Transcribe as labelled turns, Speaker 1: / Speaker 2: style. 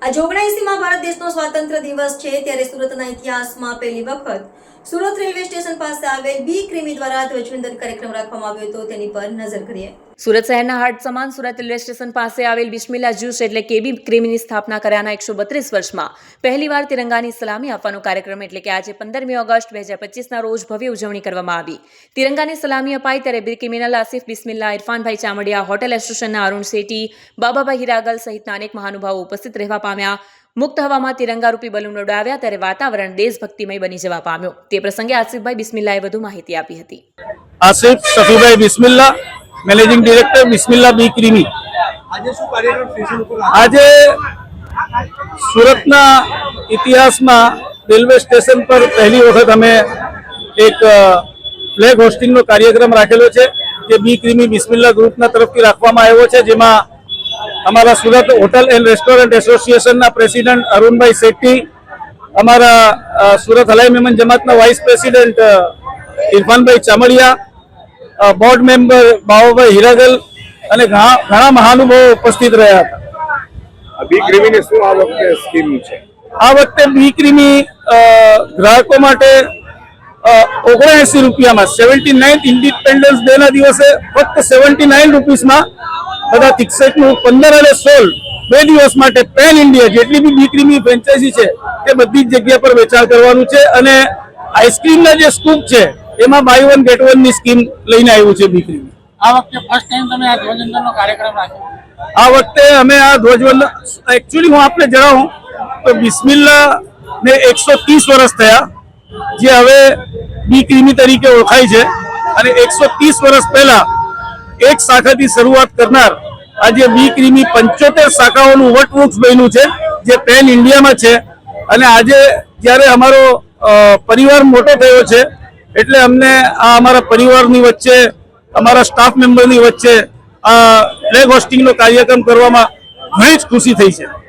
Speaker 1: आज 79માં ભારત દેશનો સ્વાતંત્ર્ય દિવસ છે ત્યારે સુરતના ઇતિહાસમાં પહેલી વખત સુરત રેલવે સ્ટેશન પાસે આવેલ બી ક્રીમી દ્વારા ધ્વજવંદન કાર્યક્રમ રાખવામાં આવ્યો હતો તેની પર નજર કરીએ। સુરત શહેરના હાટ સમાન સુરત રેલવે સ્ટેશન પાસે આવેલ બિસ્મિલ્લા જ્યુસ એટલે કે બી ક્રીમીની સ્થાપના કર્યાના 132 વર્ષમાં પહેલીવાર તિરંગાની સલામી આપવાનો કાર્યક્રમ એટલે કે આજે 15મી ઓગસ્ટ 2025ના રોજ ભવ્ય ઉજવણી કરવામાં આવી। તિરંગાની સલામી અપાઈ ત્યારે બી ક્રીમીના આસિફ બિસ્મિલ્લા, ઇરફાનભાઈ ચામડિયા, હોટેલ એસોસિએશનના અરુણ શેટ્ટી, બાબાભાઈ હિરાગલ સહિતના અનેક મહાનુભાવો ઉપસ્થિત રહેવા પામ્યા। મુક્ત હવામાં તિરંગારૂપી બલૂન ઉડાવ્યા ત્યારે વાતાવરણ દેશભક્તિમય બની જવા પામ્યો। તે પ્રસંગે આસિફભાઈ બિસ્મિલ્લાએ વધુ માહિતી આપી હતી।
Speaker 2: આસિફ શફીભાઈ બિસ્મિલ્લા, મેનેજિંગ ડિરેક્ટર બિસ્મિલ્લા બી ક્રીમી। આજે સુરતના ઇતિહાસમાં રેલવે સ્ટેશન પર પહેલી વખત અમે એક ફ્લેગ હોસ્ટિંગનો કાર્યક્રમ રાખેલો છે જે બી ક્રીમી બિસ્મિલ્લા ગ્રુપના તરફથી રાખવામાં આવ્યો છે, જેમાં અમારા સુરત હોટલ એન્ડ રેસ્ટોરન્ટ એસોસિએશનના પ્રેસિડેન્ટ અરુણભાઈ શેટ્ટી, અમારા સુરત હલાઈ મહેમાન જમાતના vice president ઇરફાનભાઈ Chamadiya, board member Bababhai Hiragal અને ઘણા મહાનુભાવો ઉપસ્થિત રહ્યા હતા।
Speaker 3: બી ક્રીમીની શું આ વખતે સ્કીમ છે?
Speaker 2: આ વખતે બી ક્રીમી ગ્રાહકો માટે 79 રૂપિયામાં 79th ઇન્ડિપેન્ડન્સ ડે ના દિવસે ફક્ત 79 રૂપીસમાં બધા 63નું 15 અને 16 બે દિવસ માટે પેન ઇન્ડિયા જેટલી બી બી ક્રીમી ફ્રેન્ચાઇઝી છે તે બધી જ જગ્યા પર વેચાણ કરવાનું છે। અને આઈસ્ક્રીમના જે સ્કૂપ છે એમાં બાય વન ગેટ વન ની સ્કીમ લઈને આવ્યું છે બી ક્રીમી।
Speaker 4: આ વખતે ફર્સ્ટ ટાઈમ તમે આ ધ્વજવંદનનો કાર્યક્રમ રાખ્યો?
Speaker 2: આ વખતે અમે આ ધ્વજવંદન એકચ્યુઅલી હું આપને જણાવું તો બિસ્મિલ્લા ને 130 વર્ષ થયા, જે હવે બી ક્રીમી તરીકે ઓળખાય છે। અને 130 વર્ષ પહેલા એક શાખાથી શરૂઆત કરનાર આજે બી ક્રીમી 75 શાખાઓનું વટવૃક્ષ બન્યું છે જે પેન ઇન્ડિયામાં છે। અને આજે જ્યારે અમારો પરિવાર મોટો થયો છે એટલે અમને આ અમારા પરિવારની વચ્ચે, અમારા સ્ટાફ મેમ્બરની વચ્ચે આ ફ્લેગ હોસ્ટિંગનો કાર્યક્રમ કરવામાં ઘણી જ ખુશી થઈ છે।